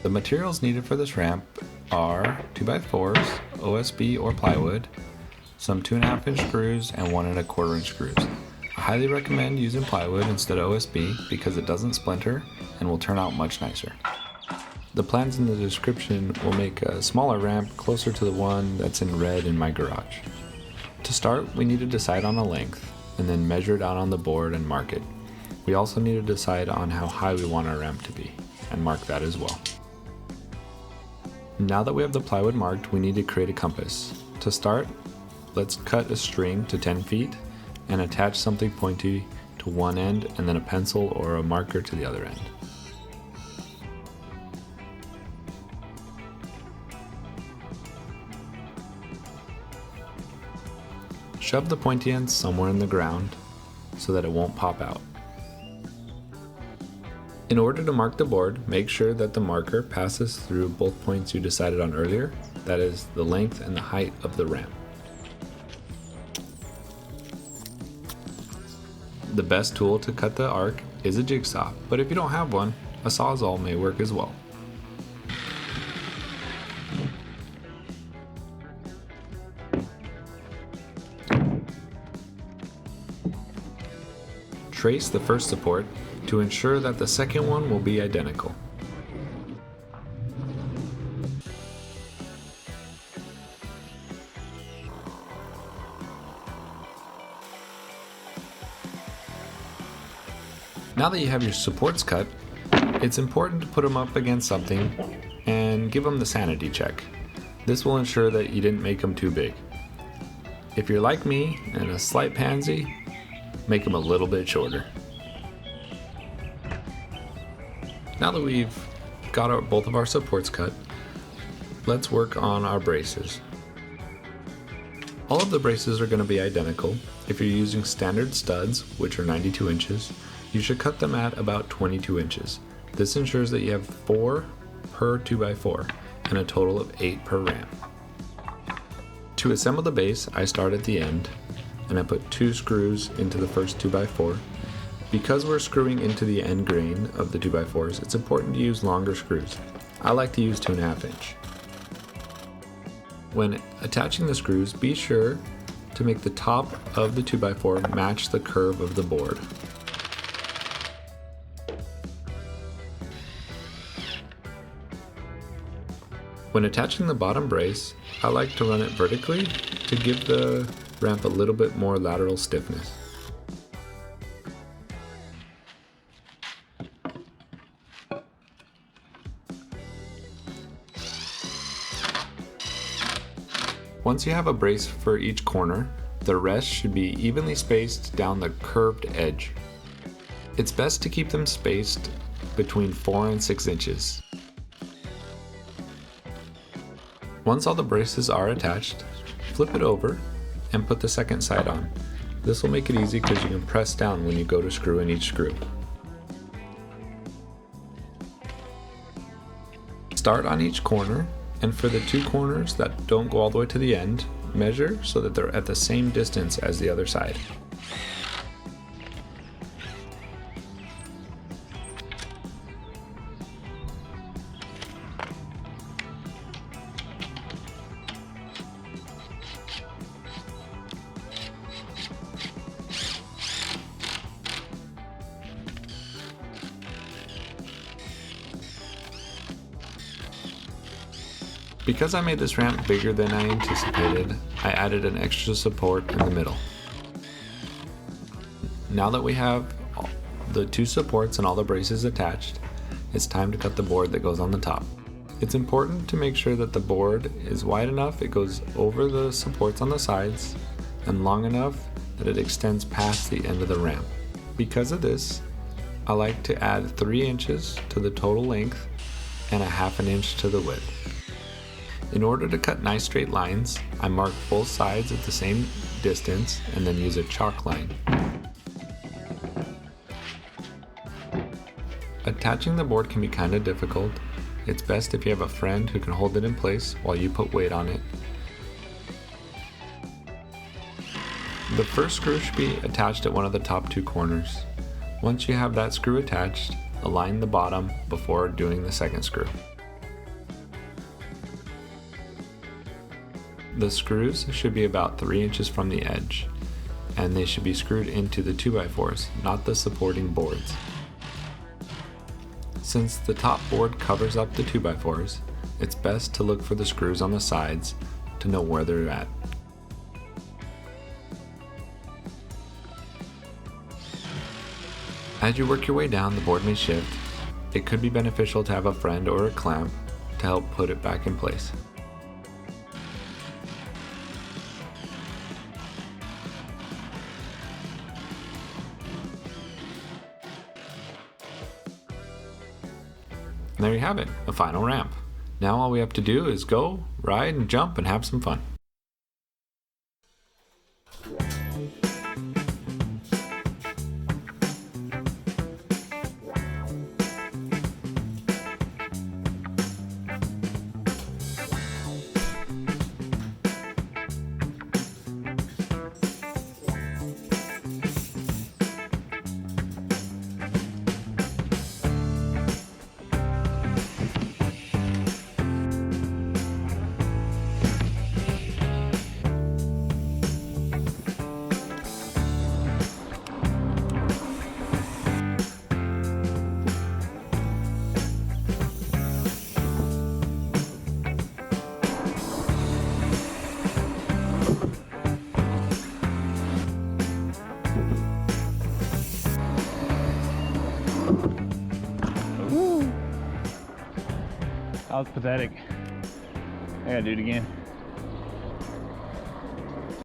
The materials needed for this ramp are 2x4s, OSB or plywood, some 2.5 inch screws, and 1 1/4 inch screws. I highly recommend using plywood instead of OSB because it doesn't splinter and will turn out much nicer. The plans in the description will make a smaller ramp closer to the one that's in red in my garage. To start, we need to decide on a length and then measure it out on the board and mark it. We also need to decide on how high we want our ramp to be and mark that as well. Now that we have the plywood marked, we need to create a compass. To start, let's cut a string to 10 feet and attach something pointy to one end and then a pencil or a marker to the other end. Shove the pointy end somewhere in the ground so that it won't pop out. In order to mark the board, make sure that the marker passes through both points you decided on earlier, that is, the length and the height of the ramp. The best tool to cut the arc is a jigsaw, but if you don't have one, a sawzall may work as well. Trace the first support to ensure that the second one will be identical. Now that you have your supports cut, it's important to put them up against something and give them the sanity check. This will ensure that you didn't make them too big. If you're like me and a slight pansy, make them a little bit shorter. Now that we've got both of our supports cut, let's work on our braces. All of the braces are going to be identical. If you're using standard studs, which are 92 inches, you should cut them at about 22 inches. This ensures that you have 4 per 2x4 and a total of 8 per ramp. To assemble the base, I start at the end and I put 2 screws into the first 2x4. Because we're screwing into the end grain of the 2x4s, it's important to use longer screws. I like to use 2.5 inch. When attaching the screws, be sure to make the top of the 2x4 match the curve of the board. When attaching the bottom brace, I like to run it vertically to give the ramp a little bit more lateral stiffness. Once you have a brace for each corner, the rest should be evenly spaced down the curved edge. It's best to keep them spaced between 4 and 6 inches. Once all the braces are attached, flip it over and put the second side on. This will make it easy because you can press down when you go to screw in each screw. Start on each corner, and for the 2 corners that don't go all the way to the end, measure so that they're at the same distance as the other side. Because I made this ramp bigger than I anticipated, I added an extra support in the middle. Now that we have the 2 supports and all the braces attached, it's time to cut the board that goes on the top. It's important to make sure that the board is wide enough it goes over the supports on the sides and long enough that it extends past the end of the ramp. Because of this, I like to add 3 inches to the total length and 1/2 inch to the width. In order to cut nice straight lines, I mark both sides at the same distance and then use a chalk line. Attaching the board can be kind of difficult. It's best if you have a friend who can hold it in place while you put weight on it. The first screw should be attached at one of the top 2 corners. Once you have that screw attached, align the bottom before doing the second screw. The screws should be about 3 inches from the edge, and they should be screwed into the 2x4s, not the supporting boards. Since the top board covers up the 2x4s, it's best to look for the screws on the sides to know where they're at. As you work your way down, the board may shift. It could be beneficial to have a friend or a clamp to help put it back in place. And there you have it, a final ramp. Now all we have to do is go, ride, and jump and have some fun. That was pathetic. I gotta do it again.